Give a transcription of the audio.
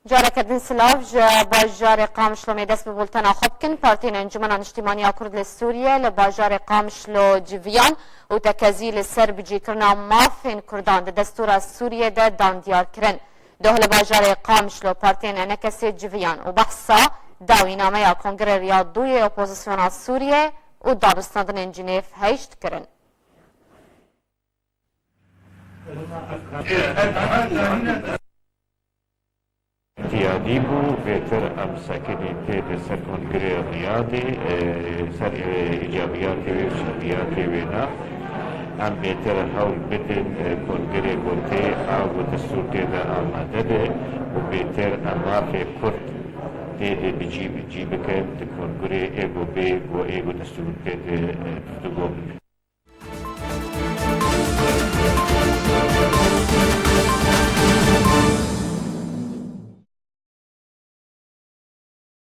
جارکردن سلاف باجار قامشلو دست به بولتن خوب کن پارتین انجمن اجتماعی کرد لسوریه لباجار قامشلو جویان و تکزیل سر بجی کرنا مافین کردان دستور سوریه ده داندیار کرن ده لباجار قامشلو پارتین انکسی جویان و بحثا داوی نامه کنگره ریاض دوی اپوزیسیون سوریه و دارستاندن جنیف هشت کرن احتیاطی بو بهتر ام سکنی تید سر کنگره ریاضی سر ایجابیات و سلبیات وینا ام بهتر حول بدن کنگره گوته آو دستور تید آماده به و بهتر اماف کرد تید بجی بکن کنگره ایگو بی و ایگو دستور تید پرتگو